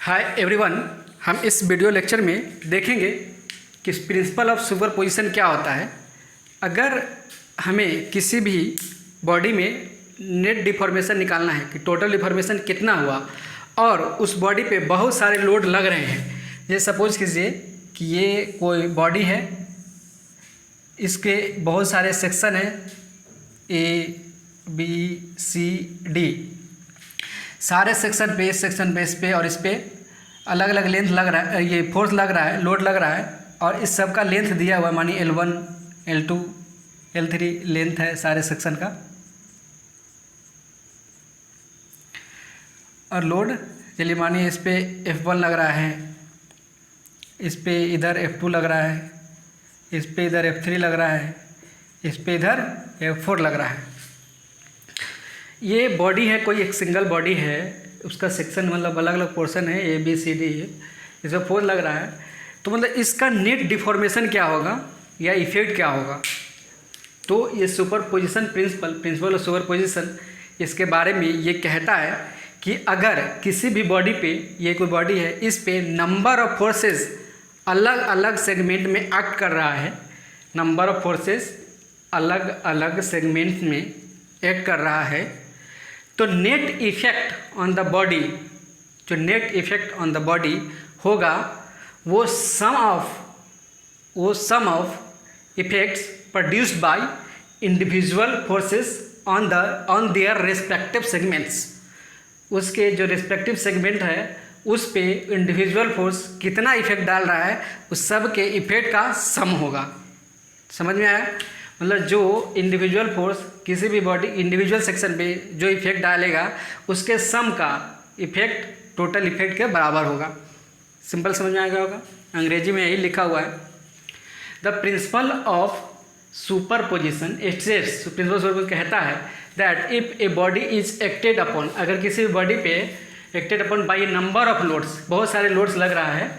Hi everyone, हम इस video lecture में देखेंगे कि प्रिंसिपल ऑफ सुपरपोजिशन क्या होता है। अगर हमें किसी भी बॉडी में नेट डिफॉर्मेशन निकालना है कि टोटल डिफॉर्मेशन कितना हुआ और उस बॉडी पे बहुत सारे लोड लग रहे हैं, जैसे सपोज कीजिए कि ये कोई बॉडी है, इसके बहुत सारे सेक्शन हैं ए बी सी डी, सारे सेक्शन पे इस पे और इस पे अलग अलग लेंथ लग रहा है, ये फोर्स लग रहा है, लोड लग रहा है और इस सब का लेंथ दिया हुआ है। मानिए L1 L2 L3 लेंथ है सारे सेक्शन का। और लोड चलिए मानिए इस पे F1 लग रहा है, इस पे इधर F2 लग रहा है, इस पे इधर F3 लग रहा है, इस पे इधर F4 लग रहा है। ये बॉडी है, कोई एक सिंगल बॉडी है, उसका सेक्शन मतलब अलग अलग पोर्शन है ए बी सी डी, इसमें फोर्स लग रहा है। तो मतलब इसका नेट डिफॉर्मेशन क्या होगा या इफेक्ट क्या होगा। तो ये सुपरपोजिशन प्रिंसिपल ऑफ सुपरपोजिशन इसके बारे में ये कहता है कि अगर किसी भी बॉडी पे, ये कोई बॉडी है, इस पे नंबर ऑफ फोर्सेस अलग अलग सेगमेंट में एक्ट कर रहा है, नंबर ऑफ फोर्सेस अलग अलग सेगमेंट में एक्ट कर रहा है, तो net effect on the body, जो net effect on the body होगा वो sum of effects produced by individual forces on their respective segments. उसके जो रेस्पेक्टिव सेगमेंट है उस पे इंडिविजुअल फोर्स कितना इफेक्ट डाल रहा है, उस सब के इफेक्ट का सम होगा। समझ में आया? मतलब जो इंडिविजुअल फोर्स किसी भी बॉडी इंडिविजुअल सेक्शन पे जो इफेक्ट डालेगा उसके सम का इफेक्ट टोटल इफेक्ट के बराबर होगा। सिंपल समझ में आएगा होगा। अंग्रेजी में यही लिखा हुआ है। The principle of superposition states, principle superposition कहता है that if a body is acted upon, अगर किसी भी बॉडी पे acted upon by a number of loads, बहुत सारे लोड्स लग रहा है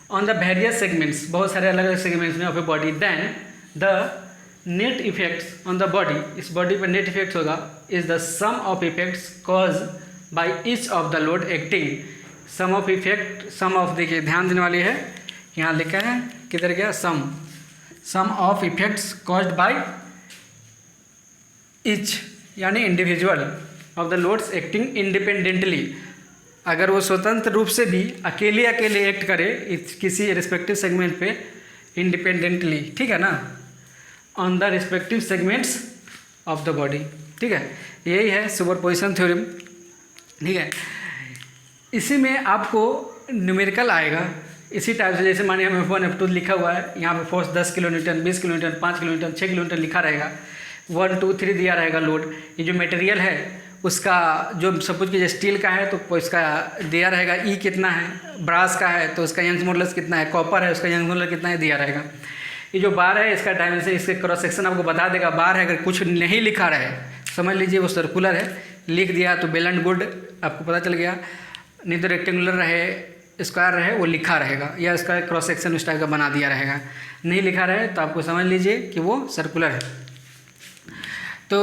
ऑन द वेरियस सेगमेंट्स, बहुत सारे अलग अलग सेगमेंट्स में of a body, then the net effects on the body, इस बॉडी पर नेट इफेक्ट्स होगा, is the sum of effects cause by each of the load acting. Sum of effect, sum of, देखिए ध्यान देने वाली है, यहाँ लिखा है किधर गया, sum of effects caused by each यानी individual of the loads acting independently. अगर वो स्वतंत्र रूप से भी अकेले एक्ट करे किसी रिस्पेक्टिव सेगमेंट पे इंडिपेंडेंटली, ठीक है ना, on the respective segments of the body, ठीक है। यही है सुपरपोजिशन थ्योरम, ठीक है। इसी में आपको न्यूमेरिकल आएगा इसी टाइप से, जैसे मानिए हम F1 F2 लिखा हुआ है, यहाँ पे force 10 kilonewton, 20 kilonewton, 5 kilonewton, 6 kilonewton लिखा रहेगा, 1 2 3 दिया रहेगा लोड। ये जो मटेरियल है उसका, जो सपोज कीजिए स्टील का है तो इसका दिया रहेगा ई कितना है, ब्रास का है तो उसका यंग मॉडुलस कितना है, कॉपर है उसका यंग मॉडुलस कितना है, दिया रहेगा। ये जो बार है इसका डायमेंशन, इसके क्रॉस सेक्शन आपको बता देगा। बार है, अगर कुछ नहीं लिखा रहे समझ लीजिए वो सर्कुलर है, लिख दिया तो वेल एंड गुड, आपको पता चल गया। नहीं तो रेक्टेंगुलर रहे, स्क्वायर रहे, वो लिखा रहेगा, या इसका क्रॉस सेक्शन उस टाइप का बना दिया रहेगा। नहीं लिखा रहे तो आपको समझ लीजिए कि वो सर्कुलर है। तो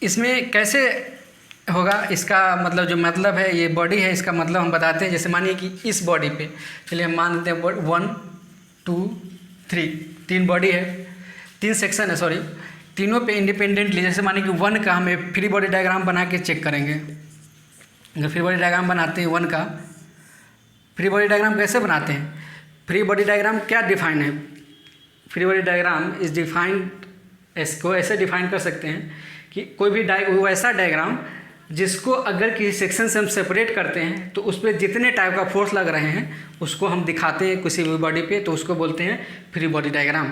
इसमें कैसे होगा, इसका मतलब जो मतलब है, ये बॉडी है, इसका मतलब हम बताते हैं। जैसे मानिए कि इस बॉडी पे, चलिए हम मान लेते हैं 1 2 3 3 बॉडी है, 3 सेक्शन है, सॉरी, तीनों पे इंडिपेंडेंटली। जैसे मानिए कि 1 का हमें फ्री बॉडी डायग्राम बना के चेक करेंगे। अगर फ्री बॉडी डायग्राम बनाते हैं 1 का, फ्री बॉडी डायग्राम कैसे बनाते हैं, फ्री बॉडी डायग्राम क्या डिफाइन है, free body diagram is defined, इसको ऐसे डिफाइन कर सकते हैं कि कोई भी वैसा डायग्राम जिसको अगर किसी सेक्शन से हम सेपरेट करते हैं तो उस पर जितने टाइप का फोर्स लग रहे हैं उसको हम दिखाते हैं किसी भी बॉडी पे, तो उसको बोलते हैं फ्री बॉडी डायग्राम।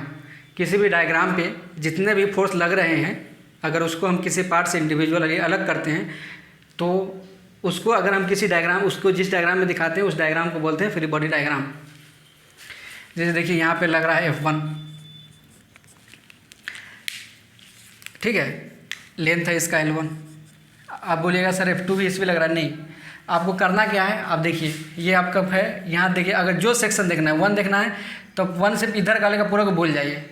किसी भी डायग्राम पे जितने भी फोर्स लग रहे हैं, अगर उसको हम किसी पार्ट से इंडिविजुअली अलग करते हैं तो उसको, अगर हम किसी डायग्राम, उसको जिस डायग्राम में दिखाते हैं उस डायग्राम को बोलते हैं फ्री बॉडी डायग्राम। जैसे देखिए यहाँ पे लग रहा है F1, ठीक है, लेंथ है इसका L1। आप बोलिएगा सर F2 भी इस पर लग रहा है, नहीं। आपको करना क्या है, आप देखिए ये आपका है, यहाँ देखिए, अगर जो सेक्शन देखना है 1 देखना है तो 1 से इधर का लेकर पूरा को बोल जाइए।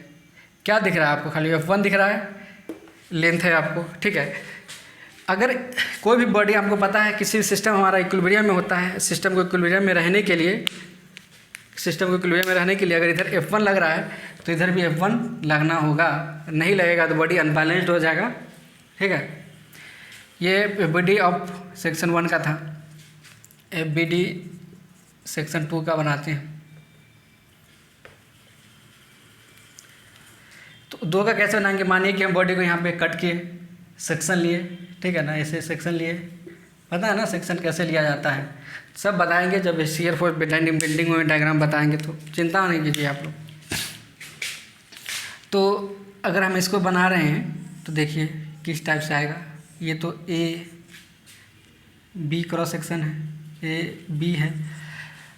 क्या दिख रहा है आपको, खाली F1 दिख रहा है, लेंथ है आपको, ठीक है। अगर कोई भी बॉडी आपको पता है किसी भी सिस्टम हमारा इक्विलिब्रियम में होता है, सिस्टम को इक्विलिब्रियम में रहने के लिए अगर इधर F1 लग रहा है तो इधर भी F1 लगना होगा, नहीं लगेगा तो बॉडी अनबैलेंस्ड हो जाएगा। ठीक है, ये FBD ऑफ सेक्शन 1 का था। FBD सेक्शन 2 का बनाते हैं। तो 2 का कैसे बनाएंगे? मानिए कि हम बॉडी को यहाँ पे कट किए, सेक्शन लिए, ठीक है ना, ऐसे सेक्शन लिए, पता है ना सेक्शन कैसे लिया जाता है, सब बताएंगे जब शियर फोर्स बेंडिंग में डायग्राम बताएंगे, तो चिंता नहीं कीजिए आप लोग। तो अगर हम इसको बना रहे हैं तो देखिए किस टाइप से आएगा। ये तो AB क्रॉस सेक्शन है, AB है,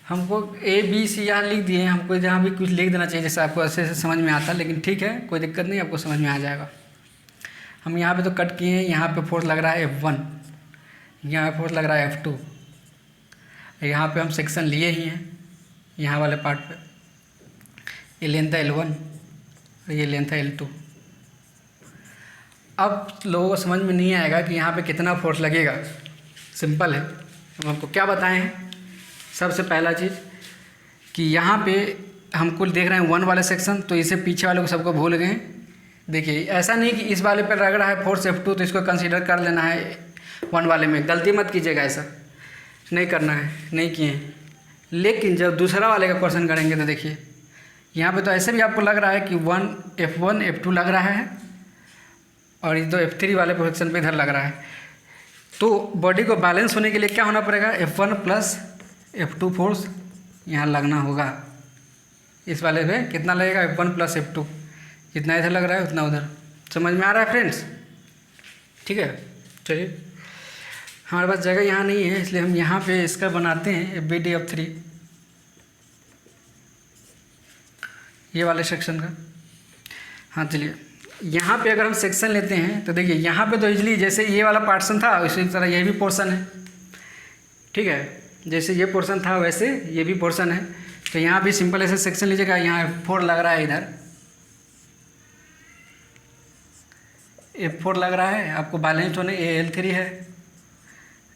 हमको ABC यहाँ लिख दिए, हमको जहाँ भी कुछ लिख देना चाहिए जैसे आपको ऐसे ऐसे समझ में आता है, लेकिन ठीक है कोई दिक्कत नहीं, आपको समझ में आ जाएगा। हम यहाँ पे तो कट किए हैं, यहाँ पे फोर्स लग रहा है F1, यहाँ पे फोर्स लग रहा है F2, यहाँ पे हम सेक्शन लिए ही हैं यहाँ वाले पार्ट पे। ये लेंथ है L1 और ये लेंथ है L2। अब लोगों को समझ में नहीं आएगा कि यहाँ पे कितना फोर्स लगेगा। सिंपल है, हम आपको क्या बताएं हैं। सबसे पहला चीज़ कि यहाँ पे हमको देख रहे हैं 1 वाले सेक्शन, तो इसे पीछे वाले को सबको भूल गए। देखिए ऐसा नहीं कि इस वाले पर लग रहा है फोर्स F2 तो इसको कंसीडर कर लेना है 1 वाले में, गलती मत कीजिएगा, ऐसा नहीं करना है, नहीं किए। लेकिन जब दूसरा वाले का क्वेश्चन करेंगे तो देखिए यहाँ पे तो ऐसे भी आपको लग रहा है कि F1 F2 लग रहा है और ये तो F3 वाले पोजीशन पे इधर लग रहा है। तो बॉडी को बैलेंस होने के लिए क्या होना पड़ेगा? F1 प्लस F2 फोर्स यहाँ लगना होगा। इस वाले पे कितना लगेगा? F1 प्लस F2, जितना इधर लग रहा है उतना उधर। समझ में आ रहा है फ्रेंड्स? ठीक है, चलिए हमारे पास जगह यहाँ नहीं है इसलिए हम यहाँ पे इसका बनाते हैं FBD ऑफ 3, ये वाले सेक्शन का। हाँ चलिए, यहाँ पे अगर हम सेक्शन लेते हैं तो देखिए यहाँ पे तो इजली जैसे ये वाला पोर्शन था उसी तरह ये भी पोर्शन है। ठीक है, जैसे ये पोर्शन था वैसे ये भी पोर्शन है। तो यहाँ भी सिंपल ऐसे सेक्शन लीजिएगा। यहाँ F4 लग रहा है, इधर F4 लग रहा है, आपको बैलेंस होने L3 है,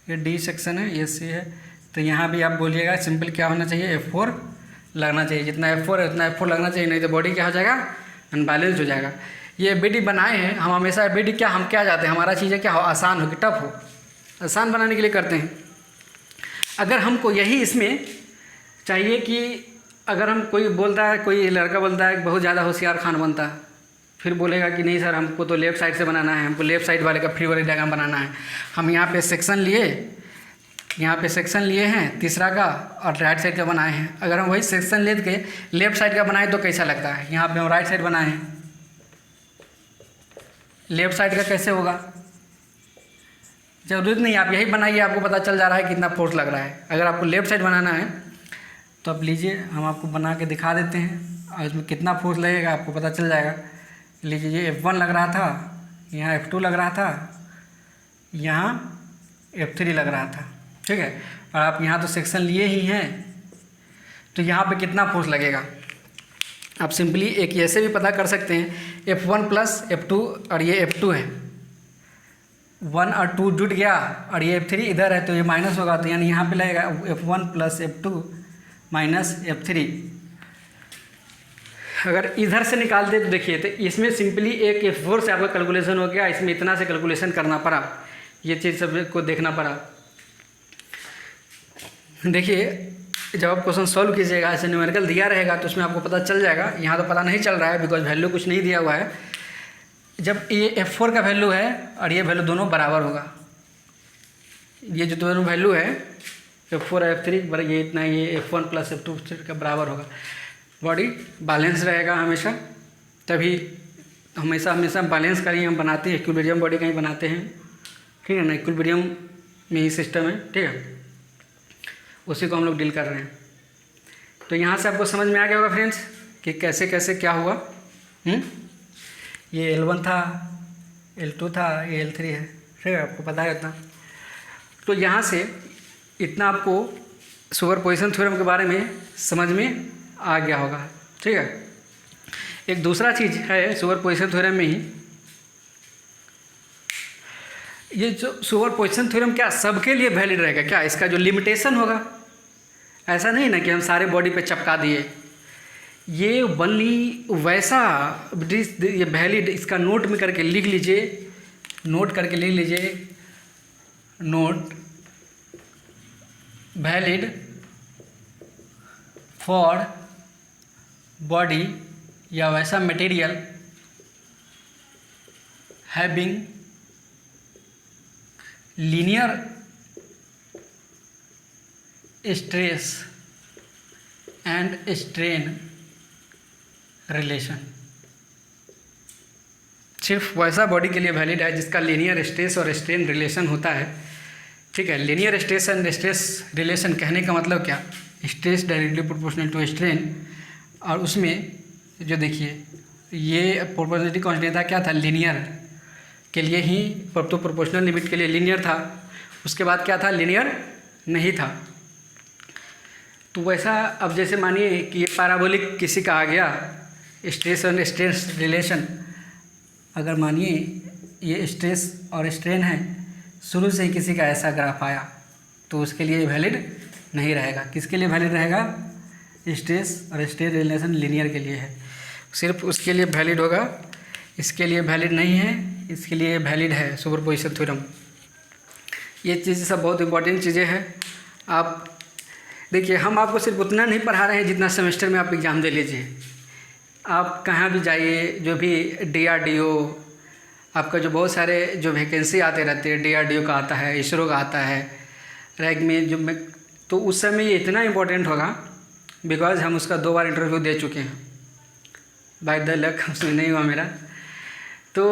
ये D सेक्शन है, ये C है। तो यहाँ भी आप बोलिएगा सिंपल क्या होना चाहिए? F4 लगना चाहिए। जितना F4 है उतना F4 लगना चाहिए, नहीं तो बॉडी क्या हो जाएगा? अनबैलेंस हो जाएगा। ये FBD बनाए हैं हम हमेशा। FBD क्या हम क्या चाहते हैं? हमारा चीज़ें क्या हो? आसान हो कि टफ हो? आसान बनाने के लिए करते हैं। अगर हमको यही इसमें चाहिए कि अगर हम कोई बोलता है, कोई लड़का बोलता है बहुत ज़्यादा होशियार खान बनता है, फिर बोलेगा कि नहीं सर हमको तो लेफ़्ट साइड से बनाना है, हमको लेफ़्ट साइड वाले का फ्री वाली डायग्राम बनाना है। हम यहाँ पे सेक्शन लिए, यहाँ पे सेक्शन लिए हैं तीसरा का और राइट साइड का बनाए हैं। अगर हम वही सेक्शन ले के लेफ़्ट साइड का बनाए तो कैसा लगता है? यहाँ पे हम राइट साइड बनाए हैं, लेफ़्ट साइड का कैसे होगा? जरूरत नहीं, आप यही बनाइए, आपको पता चल जा रहा है कितना फोर्स लग रहा है। अगर आपको लेफ़्ट साइड बनाना है तो आप लीजिए, हम आपको बना के दिखा देते हैं और इसमें कितना फोर्स लगेगा आपको पता चल जाएगा। लीजिए ये F1 लग रहा था, यहाँ F2 लग रहा था, यहाँ F3 लग रहा था। ठीक है, और आप यहाँ तो सेक्शन लिए ही हैं, तो यहाँ पे कितना फोर्स लगेगा आप सिंपली एक ऐसे भी पता कर सकते हैं। F1 प्लस F2 और ये F2 है, 1 और 2 जुट गया और ये F3 इधर है तो ये माइनस होगा, तो यानी यहाँ पे लगेगा F1 plus F2 minus F3। अगर इधर से निकालते तो देखिए तो इसमें सिंपली एक F4 से आपका कैलकुलेशन हो गया, इसमें इतना से कैलकुलेशन करना पड़ा, ये चीज़ सब को देखना पड़ा। देखिए जब आप क्वेश्चन सॉल्व कीजिएगा, ऐसे न्यूमेरिकल दिया रहेगा तो उसमें आपको पता चल जाएगा। यहाँ तो पता नहीं चल रहा है बिकॉज वैल्यू कुछ नहीं दिया हुआ है। जब ये F4 का वैल्यू है और ये वैल्यू दोनों बराबर होगा, ये जो दोनों वैल्यू है F4 और F3 ये इतना, ये F1 प्लस F2 का बराबर होगा, बॉडी बैलेंस रहेगा हमेशा। तभी हमेशा बैलेंस का ही हम बनाते हैं, इक्विलिब्रियम बॉडी का ही बनाते हैं। ठीक है ना, इक्विलिब्रियम में ही सिस्टम है। ठीक है, उसी को हम लोग डील कर रहे हैं। तो यहाँ से आपको समझ में आ गया होगा फ्रेंड्स कि कैसे कैसे क्या हुआ। ये L1 था, L2 था, ये L3 है। ठीक है, आपको पता है इतना। तो यहाँ से इतना आपको सुपरपोजिशन थ्योरम के बारे में समझ में आ गया होगा। ठीक है, एक दूसरा चीज़ है सुपरपोजिशन थ्योरम में ही, ये जो सुपरपोजिशन थ्योरम क्या सबके लिए वैलिड रहेगा क्या? इसका जो लिमिटेशन होगा, ऐसा नहीं ना कि हम सारे बॉडी पे चिपका दिए, ये ओनली वैसा ये वैलिड, इसका नोट में करके लिख लीजिए, नोट करके लिख लीजिए, नोट वैलिड फॉर बॉडी या वैसा material having linear stress and strain relation. सिर्फ वैसा बॉडी के लिए वैलिड है जिसका लीनियर स्ट्रेस और स्ट्रेन रिलेशन होता है, ठीक है। Linear stress and stress relation कहने का मतलब क्या? Stress directly proportional to strain, और उसमें जो देखिए ये प्रोपोर्शनलिटी कांस्टेंट था, क्या था? लीनियर के लिए ही, तो प्रोपोर्शनल लिमिट के लिए लीनियर था, उसके बाद क्या था? लीनियर नहीं था। तो वैसा अब जैसे मानिए कि ये पैराबोलिक किसी का आ गया स्ट्रेस और स्ट्रेस रिलेशन, अगर मानिए ये स्ट्रेस और स्ट्रेन है, शुरू से ही किसी का ऐसा ग्राफ आया, तो उसके लिए वैलिड नहीं रहेगा। किसके लिए वैलिड रहेगा? स्ट्रेस और स्ट्रेन रिलेशन लीनियर के लिए है, सिर्फ उसके लिए वैलिड होगा। इसके लिए वैलिड नहीं है, इसके लिए वैलिड है सुपरपोजिशन थ्योरम। ये चीज़ें सब बहुत इंपॉर्टेंट चीज़ें हैं। आप देखिए, हम आपको सिर्फ उतना नहीं पढ़ा रहे हैं जितना सेमेस्टर में आप एग्ज़ाम दे लीजिए। आप कहाँ भी जाइए, जो भी DRDO, आपका जो बहुत सारे जो वैकेंसी आते रहते हैं, DRDO का आता है, इसरो का आता है, रैग में जो मैं, तो उस समय ये इतना इम्पोर्टेंट होगा बिकॉज हम उसका 2 बार इंटरव्यू दे चुके हैं। बाय द लक उसमें नहीं हुआ मेरा। तो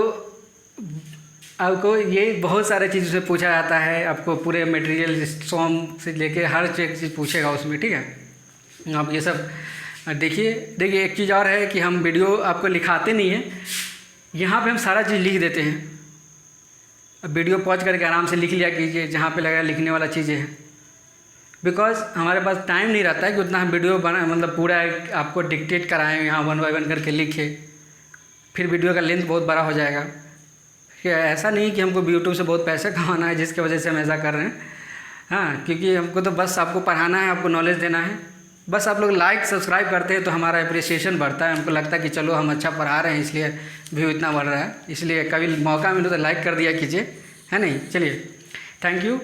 आपको ये बहुत सारे चीज़ से पूछा जाता है, आपको पूरे मटेरियल सॉन्ग से लेके हर चीज़ पूछेगा उसमें, ठीक है। आप ये सब देखिए। एक चीज़ और है कि हम वीडियो आपको लिखाते नहीं हैं, यहाँ पे हम सारा चीज़ लिख देते हैं। अब वीडियो पॉज करके आराम से लिख लिया कीजिए जहाँ पे लगा लिखने वाला चीज़ें हैं, बिकॉज हमारे पास टाइम नहीं रहता है कि उतना हम वीडियो बना, मतलब पूरा आपको डिक्टेट कराएं, यहाँ 1 बाय 1 करके लिखे, फिर वीडियो का लेंथ बहुत बड़ा हो जाएगा। कि ऐसा नहीं कि हमको यूट्यूब से बहुत पैसे कमाना है जिसकी वजह से हम ऐसा कर रहे हैं, हाँ, क्योंकि हमको तो बस आपको पढ़ाना है, आपको नॉलेज देना है। बस आप लोग लाइक सब्सक्राइब करते हैं तो हमारा अप्रिसिएशन बढ़ता है, हमको लगता है कि चलो हम अच्छा पढ़ा रहे हैं इसलिए व्यू इतना बढ़ रहा है। इसलिए कभी मौका मिले तो लाइक कर दिया कीजिए, है नहीं? चलिए, थैंक यू।